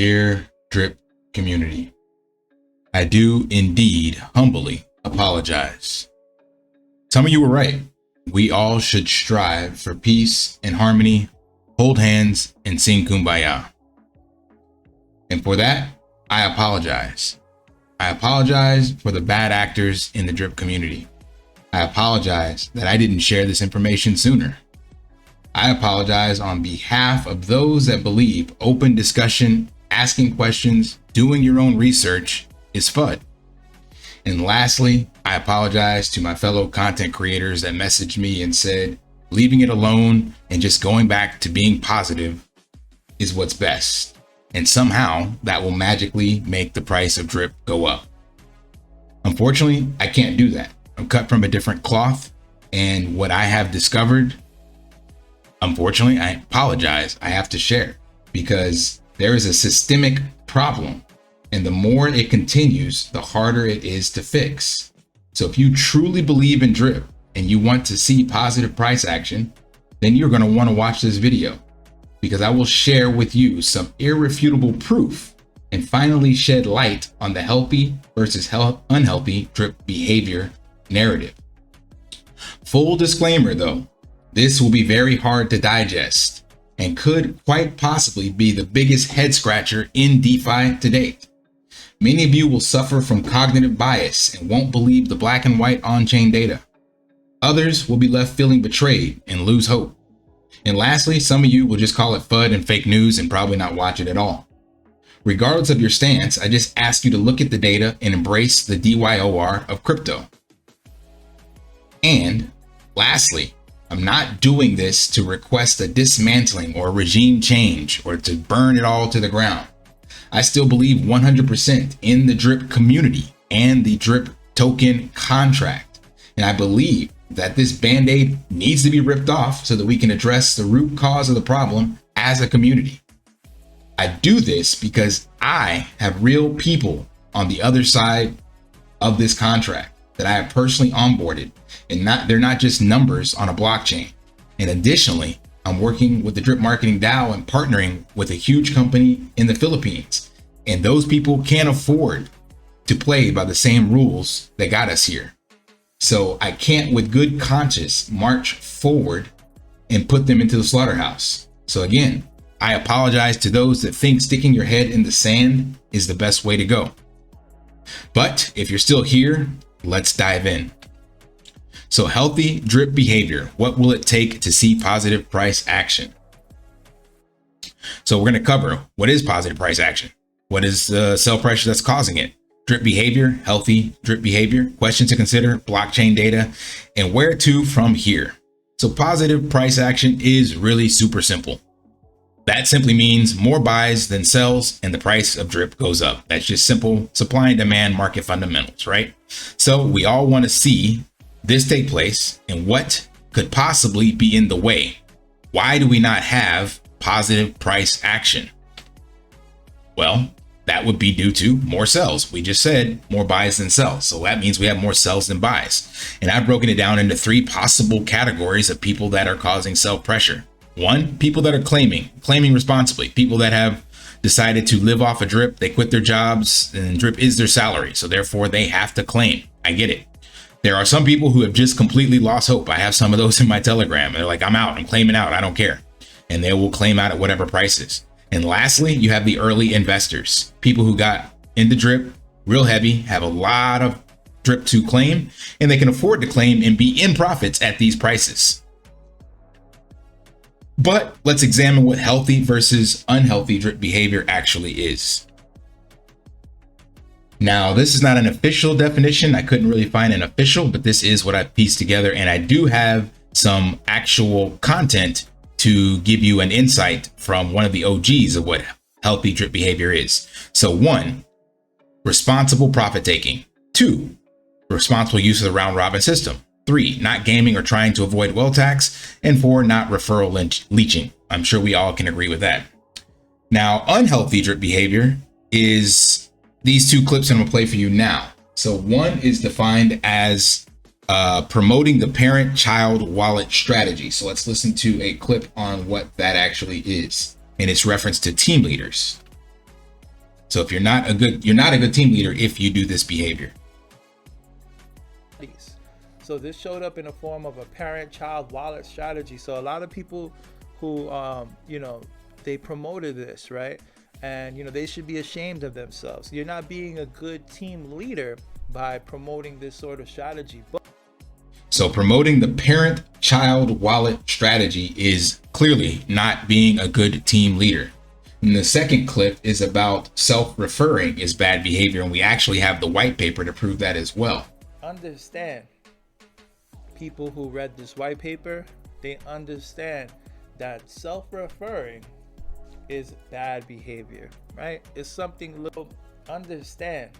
Dear Drip community, I do indeed humbly apologize. Some of you were right. We all should strive for peace and harmony, hold hands, and sing Kumbaya. And for that, I apologize. I apologize for the bad actors in the drip community. I apologize that I didn't share this information sooner. I apologize on behalf of those that believe open discussion, asking questions, doing your own research is FUD. And lastly, I apologize to my fellow content creators that messaged me and said, leaving it alone and just going back to being positive is what's best. And somehow that will magically make the price of drip go up. Unfortunately, I can't do that. I'm cut from a different cloth, and what I have discovered, unfortunately, I apologize, I have to share, because there is a systemic problem, and the more it continues, the harder it is to fix. So if you truly believe in drip and you want to see positive price action, then you're going to want to watch this video, because I will share with you some irrefutable proof and finally shed light on the healthy versus unhealthy drip behavior narrative. Full disclaimer though, this will be very hard to digest and could quite possibly be the biggest head scratcher in DeFi to date. Many of you will suffer from cognitive bias and won't believe the black and white on-chain data. Others will be left feeling betrayed and lose hope. And lastly, some of you will just call it FUD and fake news and probably not watch it at all. Regardless of your stance, I just ask you to look at the data and embrace the DYOR of crypto. And lastly, I'm not doing this to request a dismantling or regime change or to burn it all to the ground. I still believe 100% in the drip community and the drip token contract. And I believe that this band-aid needs to be ripped off so that we can address the root cause of the problem as a community. I do this because I have real people on the other side of this contract that I have personally onboarded, and they're not just numbers on a blockchain. And additionally, I'm working with the Drip Marketing DAO and partnering with a huge company in the Philippines. And those people can't afford to play by the same rules that got us here. So I can't with good conscience march forward and put them into the slaughterhouse. So again, I apologize to those that think sticking your head in the sand is the best way to go. But if you're still here, let's dive in. So healthy drip behavior, what will it take to see positive price action? So we're going to cover what is positive price action. What is the sell pressure that's causing it? Drip behavior, healthy drip behavior, questions to consider, blockchain data, and where to from here. So positive price action is really super simple. That simply means more buys than sells and the price of drip goes up. That's just simple supply and demand market fundamentals, right? So we all want to see this take place, and what could possibly be in the way? Why do we not have positive price action? Well, that would be due to more sells. We just said more buys than sells. So that means we have more sells than buys. And I've broken it down into three possible categories of people that are causing sell pressure. One, people that are claiming responsibly, people that have decided to live off a drip. They quit their jobs and drip is their salary. So therefore they have to claim. I get it. There are some people who have just completely lost hope. I have some of those in my Telegram. They're like, I'm out, I'm claiming out, I don't care. And they will claim out at whatever prices. And lastly, you have the early investors, people who got into drip real heavy, have a lot of drip to claim, and they can afford to claim and be in profits at these prices. But let's examine what healthy versus unhealthy drip behavior actually is. Now, this is not an official definition. I couldn't really find an official, but this is what I pieced together. And I do have some actual content to give you an insight from one of the OGs of what healthy drip behavior is. So 1, responsible profit taking. 2, responsible use of the round robin system. 3, not gaming or trying to avoid wealth tax. And 4, not referral leeching. I'm sure we all can agree with that. Now, unhealthy drip behavior is these two clips I'm gonna play for you now. So 1 is defined as promoting the parent-child wallet strategy. So let's listen to a clip on what that actually is. And it's reference to team leaders. So if you're not a good team leader if you do this behavior. So this showed up in the form of a parent-child wallet strategy. So a lot of people who, you know, they promoted this, right? And, you know, they should be ashamed of themselves. You're not being a good team leader by promoting this sort of strategy. So promoting the parent-child wallet strategy is clearly not being a good team leader. And the second clip is about self-referring is bad behavior. And we actually have the white paper to prove that as well. Understand. People who read this white paper, they understand that self-referring is bad behavior, right? It's something little understand.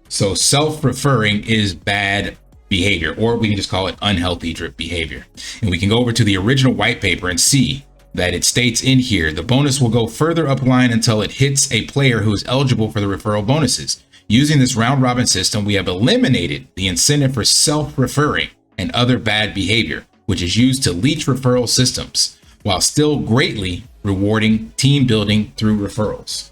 So self-referring is bad behavior, or we can just call it unhealthy drip behavior. And we can go over to the original white paper and see that it states in here, the bonus will go further up line until it hits a player who is eligible for the referral bonuses. Using this round robin system, we have eliminated the incentive for self-referring and other bad behavior, which is used to leech referral systems, while still greatly rewarding team building through referrals.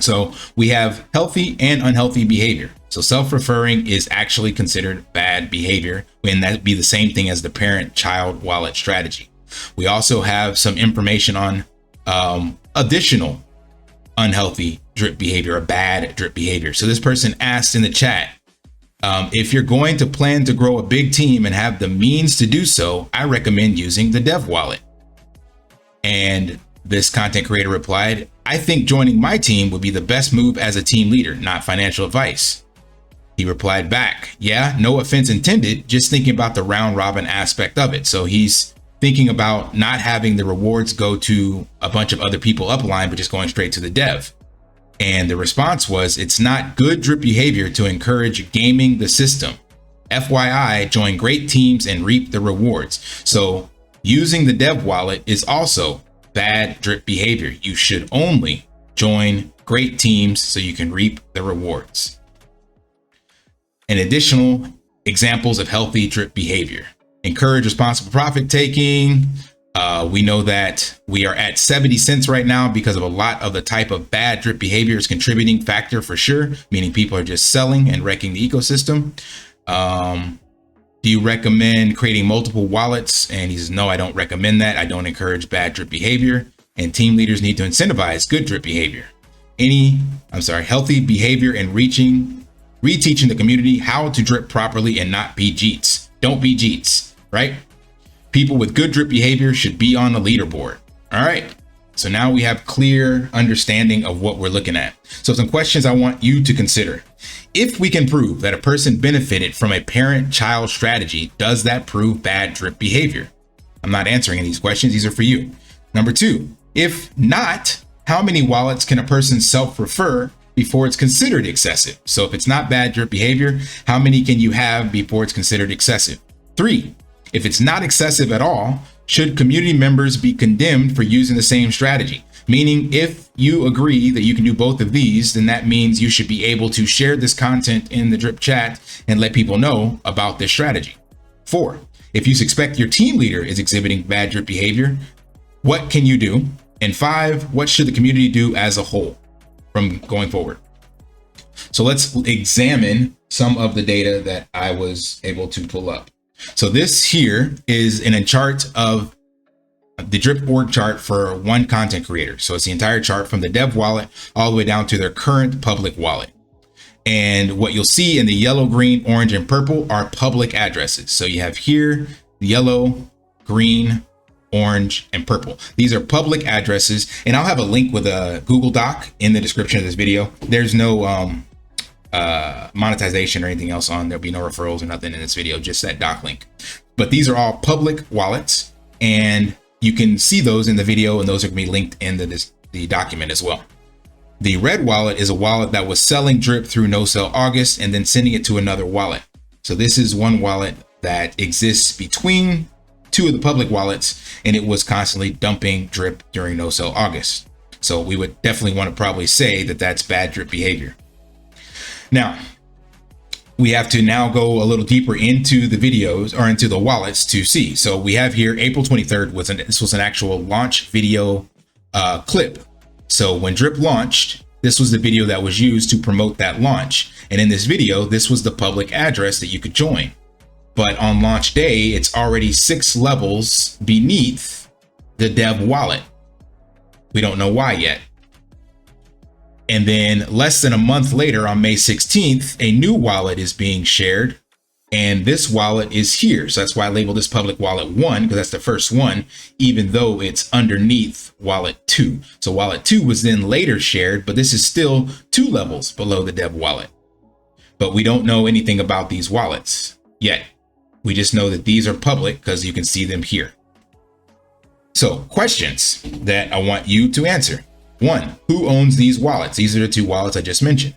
So we have healthy and unhealthy behavior. So self-referring is actually considered bad behavior, and that'd be the same thing as the parent-child wallet strategy. We also have some information on additional unhealthy drip behavior, or bad drip behavior. So this person asked in the chat, if you're going to plan to grow a big team and have the means to do so, I recommend using the dev wallet. And this content creator replied, I think joining my team would be the best move as a team leader, not financial advice. He replied back, yeah, no offense intended, just thinking about the round robin aspect of it. So he's thinking about not having the rewards go to a bunch of other people upline, but just going straight to the dev. And the response was, it's not good drip behavior to encourage gaming the system. FYI, join great teams and reap the rewards. So using the dev wallet is also bad drip behavior. You should only join great teams so you can reap the rewards. And additional examples of healthy drip behavior: encourage responsible profit taking. We know that we are at 70 cents right now because of a lot of the type of bad drip behavior is contributing factor for sure, meaning people are just selling and wrecking the ecosystem. Do you recommend creating multiple wallets? And he says, no, I don't recommend that. I don't encourage bad drip behavior, and team leaders need to incentivize good drip behavior. Healthy behavior and reteaching the community how to drip properly and not be Jeets. Don't be Jeets, right? People with good drip behavior should be on the leaderboard. All right. So now we have clear understanding of what we're looking at. So some questions I want you to consider. If we can prove that a person benefited from a parent-child strategy, does that prove bad drip behavior? I'm not answering any of these questions. These are for you. Number two, if not, how many wallets can a person self-refer before it's considered excessive? So if it's not bad drip behavior, how many can you have before it's considered excessive? Three, if it's not excessive at all, should community members be condemned for using the same strategy? Meaning, if you agree that you can do both of these, then that means you should be able to share this content in the drip chat and let people know about this strategy. Four, if you suspect your team leader is exhibiting bad drip behavior, what can you do? And five, what should the community do as a whole from going forward? So let's examine some of the data that I was able to pull up. So this here is a chart of the drip org chart for one content creator. So it's the entire chart from the dev wallet all the way down to their current public wallet. And what you'll see in the yellow, green, orange, and purple are public addresses. So you have here yellow, green, orange, and purple. These are public addresses, and I'll have a link with a Google Doc in the description of this video. There's no monetization or anything else on. There'll be no referrals or nothing in this video, just that doc link. But these are all public wallets, and you can see those in the video, and those are going to be linked in the document as well. The red wallet is a wallet that was selling drip through No Sell August and then sending it to another wallet. So this is one wallet that exists between two of the public wallets, and it was constantly dumping drip during No Sell August. So we would definitely want to probably say that that's bad drip behavior. Now, we have to now go a little deeper into the videos, or into the wallets, to see. So we have here April 23rd this was an actual launch video clip. So when drip launched, This was the video that was used to promote that launch. And in this video, this was the public address that you could join. But on launch day, it's already 6 levels beneath the dev wallet. We don't know why yet. And then less than a month later, on May 16th, a new wallet is being shared. And this wallet is here. So that's why I labeled this public wallet 1, because that's the first one, even though it's underneath wallet 2. So wallet 2 was then later shared, but this is still 2 levels below the dev wallet. But we don't know anything about these wallets yet. We just know that these are public because you can see them here. So questions that I want you to answer. 1, who owns these wallets? These are the 2 wallets I just mentioned.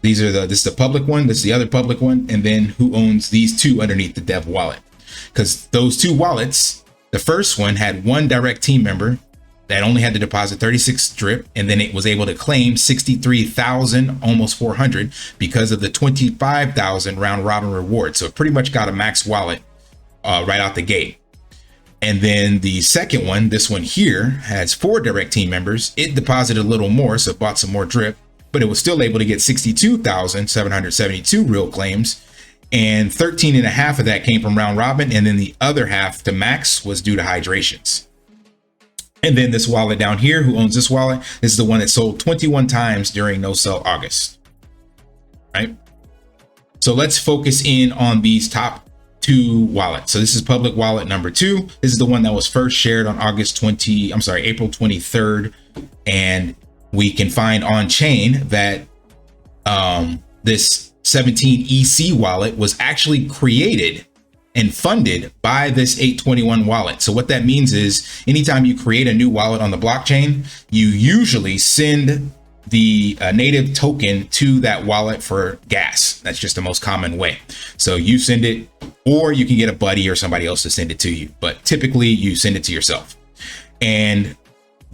This is the public one, this is the other public one, and then who owns these 2 underneath the dev wallet? Because those 2 wallets, the first one had 1 direct team member that only had to deposit 36 drip, and then it was able to claim 63,000, almost 400, because of the 25,000 round robin reward. So it pretty much got a max wallet right out the gate. And then the second one, this one here, has 4 direct team members. It deposited a little more, so it bought some more drip, but it was still able to get 62,772 real claims. And 13.5 of that came from round robin. And then the other half to max was due to hydrations. And then this wallet down here, who owns this wallet? This is the one that sold 21 times during no sell August, right? So let's focus in on these top 2 wallets. So this is public wallet number 2. This is the one that was first shared on April 23rd. And we can find on chain that this 17 EC wallet was actually created and funded by this 821 wallet. So what that means is anytime you create a new wallet on the blockchain, you usually send the native token to that wallet for gas. That's just the most common way. So you send it, or you can get a buddy or somebody else to send it to you, but typically you send it to yourself. And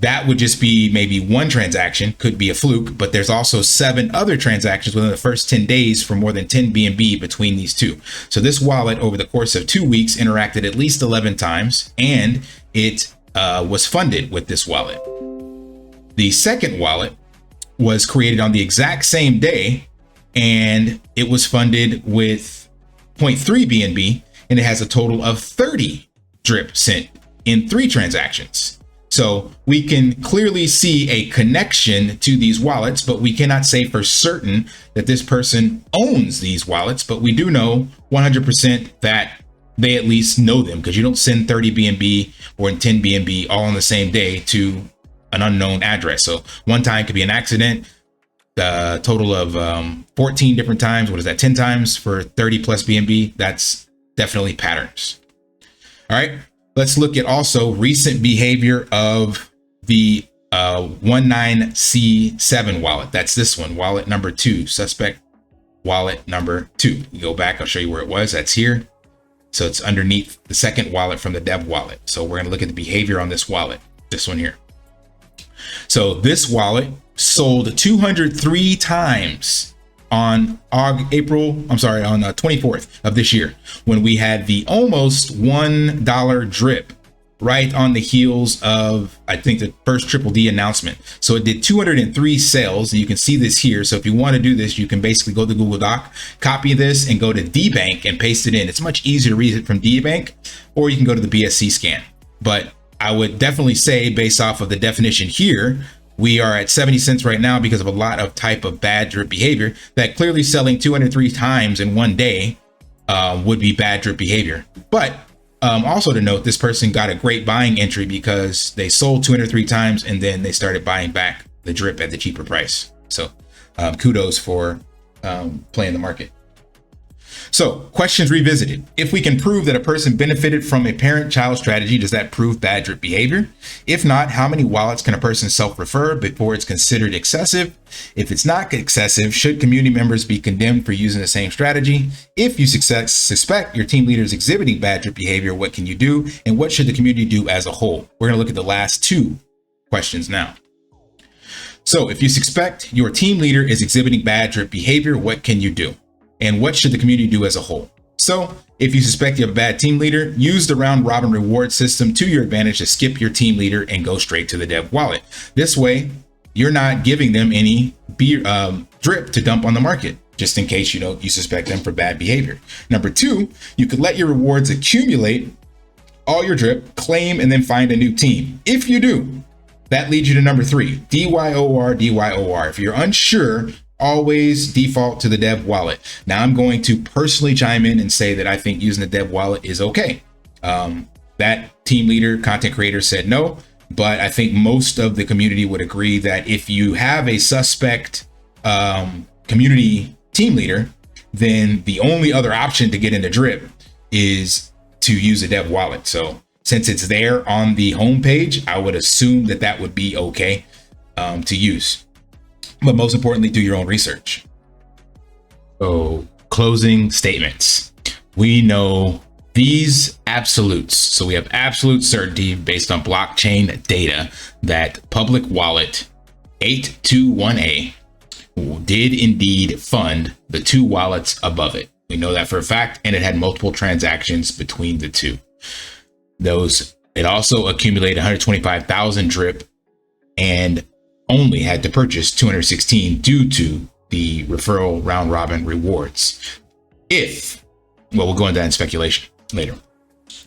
that would just be maybe 1 transaction, could be a fluke, but there's also 7 other transactions within the first 10 days for more than 10 BNB between these 2. So this wallet over the course of 2 weeks interacted at least 11 times, and it was funded with this wallet. The second wallet was created on the exact same day, and it was funded with 0.3 BNB, and it has a total of 30 drip sent in 3 transactions. So we can clearly see a connection to these wallets, but we cannot say for certain that this person owns these wallets, but we do know 100% that they at least know them, because you don't send 30 BNB or 10 BNB all on the same day to an unknown address. So one time could be an accident. The total of 14 different times, what is that, 10 times for 30 plus BNB? That's definitely patterns. All right. Let's look at also recent behavior of the 19C7 wallet. That's this one, wallet number 2, suspect wallet number 2. You go back, I'll show you where it was. That's here. So it's underneath the second wallet from the dev wallet. So we're going to look at the behavior on this wallet, this one here. So this wallet sold 203 times on April 24th of this year, when we had the almost $1 drip right on the heels of, I think, the first Triple D announcement. So it did 203 sales, and you can see this here. So if you want to do this, you can basically go to Google Doc, copy this, and go to DBank and paste it in. It's much easier to read it from DBank, or you can go to the BSC scan. But I would definitely say, based off of the definition here, we are at 70 cents right now because of a lot of type of bad drip behavior, that clearly selling 203 times in one day would be bad drip behavior. But also to note, this person got a great buying entry because they sold 203 times and then they started buying back the drip at the cheaper price. So kudos for playing the market. So questions revisited. If we can prove that a person benefited from a parent-child strategy, does that prove bad drip behavior? If not, how many wallets can a person self-refer before it's considered excessive? If it's not excessive, should community members be condemned for using the same strategy? If you suspect your team leader is exhibiting bad drip behavior, what can you do? And what should the community do as a whole? We're going to look at the last 2 questions now. So if you suspect your team leader is exhibiting bad drip behavior, what can you do? And what should the community do as a whole? So if you suspect you have a bad team leader, use the round robin reward system to your advantage to skip your team leader and go straight to the dev wallet. This way, you're not giving them any drip to dump on the market, just in case you suspect them for bad behavior. Number 2, you could let your rewards accumulate all your drip, claim, and then find a new team. If you do, that leads you to number 3, DYOR, DYOR. If you're unsure, always default to the dev wallet. Now I'm going to personally chime in and say that I think using the dev wallet is okay. That team leader, content creator said no, but I think most of the community would agree that if you have a suspect community team leader, then the only other option to get into drip is to use a dev wallet. So since it's there on the homepage, I would assume that that would be okay to use. But most importantly, do your own research. So closing statements. We know these absolutes. So we have absolute certainty based on blockchain data that public wallet 821A did indeed fund the 2 wallets above it. We know that for a fact, and it had multiple transactions between the 2. It also accumulated 125,000 drip and only had to purchase 216 due to the referral round robin rewards. We'll go into that in speculation later.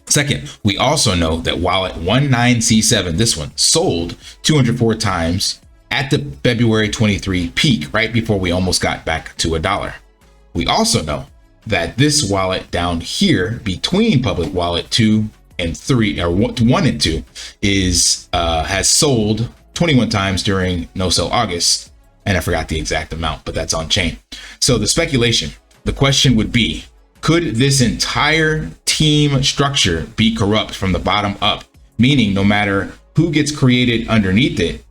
Second, we also know that wallet 19C7, this one, sold 204 times at the February 23 peak, right before we almost got back to $1. We also know that this wallet down here between public wallet 2 and 3, or 1 and 2, has sold 21 times during no sell August, and I forgot the exact amount, but that's on chain. So the speculation, the question would be, could this entire team structure be corrupt from the bottom up? Meaning no matter who gets created underneath it,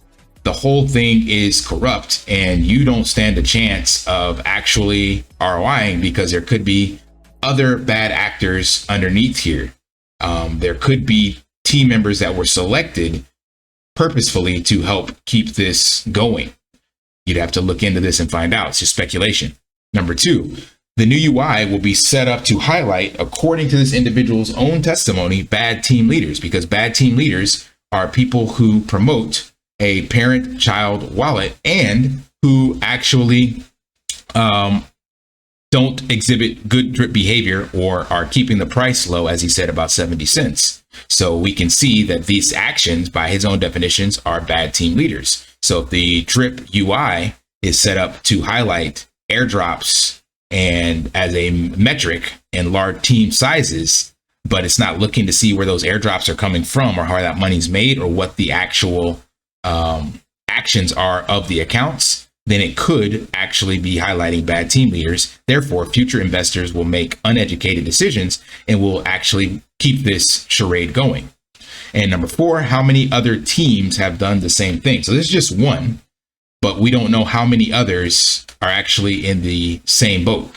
the whole thing is corrupt and you don't stand a chance of actually ROIing because there could be other bad actors underneath here. There could be team members that were selected purposefully to help keep this going. You'd have to look into this and find out. It's just speculation. Number 2, the new UI will be set up to highlight, according to this individual's own testimony, bad team leaders, because bad team leaders are people who promote a parent-child wallet and who actually don't exhibit good drip behavior or are keeping the price low, as he said, about 70 cents. So we can see that these actions, by his own definitions, are bad team leaders. So if the drip UI is set up to highlight airdrops and as a metric in large team sizes, but it's not looking to see where those airdrops are coming from or how that money's made or what the actual actions are of the accounts, then it could actually be highlighting bad team leaders. Therefore, future investors will make uneducated decisions and will actually keep this charade going. And number 4, how many other teams have done the same thing? So this is just one, but we don't know how many others are actually in the same boat.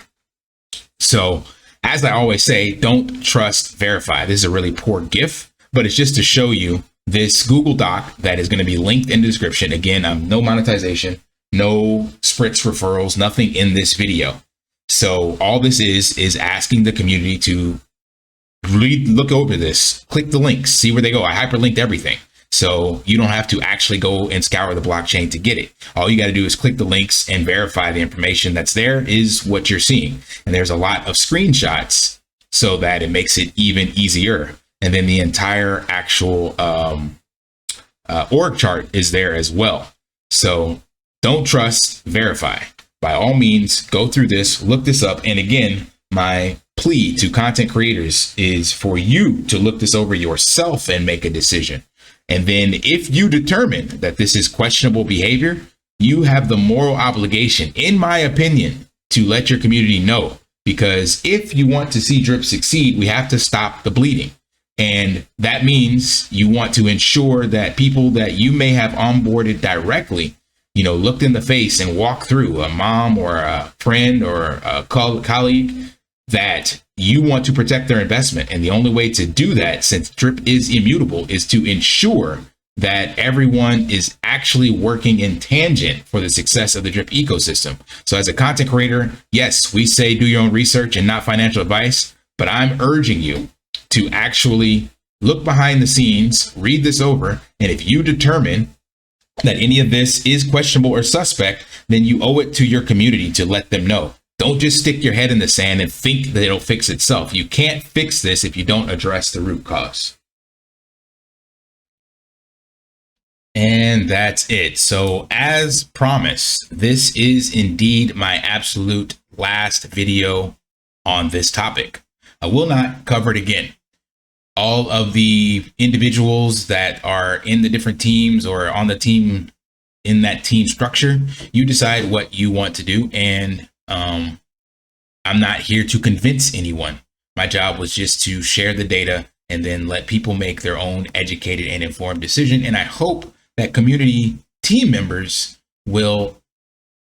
So as I always say, don't trust, verify. This is a really poor GIF, but it's just to show you this Google Doc that is going to be linked in the description. Again, no monetization, no SPRITZ referrals, nothing in this video. So all this is asking the community to look over this, click the links, see where they go. I hyperlinked everything. So you don't have to actually go and scour the blockchain to get it. All you got to do is click the links and verify the information that's there is what you're seeing. And there's a lot of screenshots so that it makes it even easier. And then the entire actual org chart is there as well. So don't trust, verify. By all means, go through this, look this up. And again, my plea to content creators is for you to look this over yourself and make a decision. And then if you determine that this is questionable behavior, you have the moral obligation, in my opinion, to let your community know. Because if you want to see drip succeed, we have to stop the bleeding. And that means you want to ensure that people that you may have onboarded directly, looked in the face and walked through, a mom or a friend or a colleague, that you want to protect their investment. And the only way to do that, since drip is immutable, is to ensure that everyone is actually working in tangent for the success of the drip ecosystem. So as a content creator, yes, we say do your own research and not financial advice, but I'm urging you to actually look behind the scenes, read this over, and if you determine that any of this is questionable or suspect, then you owe it to your community to let them know. Don't just stick your head in the sand and think that it'll fix itself. You can't fix this if you don't address the root cause. And that's it. So as promised, this is indeed my absolute last video on this topic. I will not cover it again. All of the individuals that are in the different teams or on the team, in that team structure, you decide what you want to do. And I'm not here to convince anyone. My job was just to share the data and then let people make their own educated and informed decision. And I hope that community team members will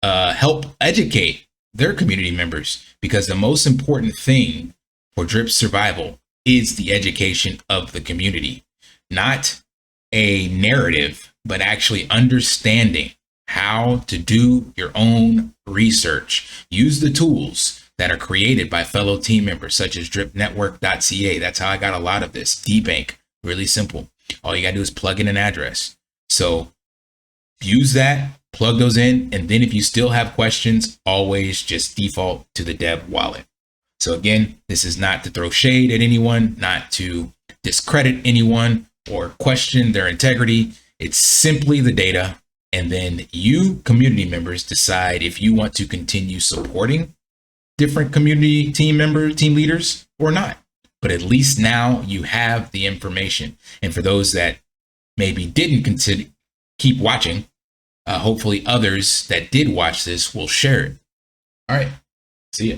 help educate their community members, because the most important thing for drip survival is the education of the community, not a narrative, but actually understanding how to do your own research. Use the tools that are created by fellow team members such as dripnetwork.ca. That's how I got a lot of this. DBank, really simple. All you gotta do is plug in an address. So use that, plug those in, and then if you still have questions, always just default to the dev wallet. So again, this is not to throw shade at anyone, not to discredit anyone or question their integrity. It's simply the data. And then you community members decide if you want to continue supporting different community team leaders or not. But at least now you have the information. And for those that maybe didn't keep watching, hopefully others that did watch this will share it. All right, see ya.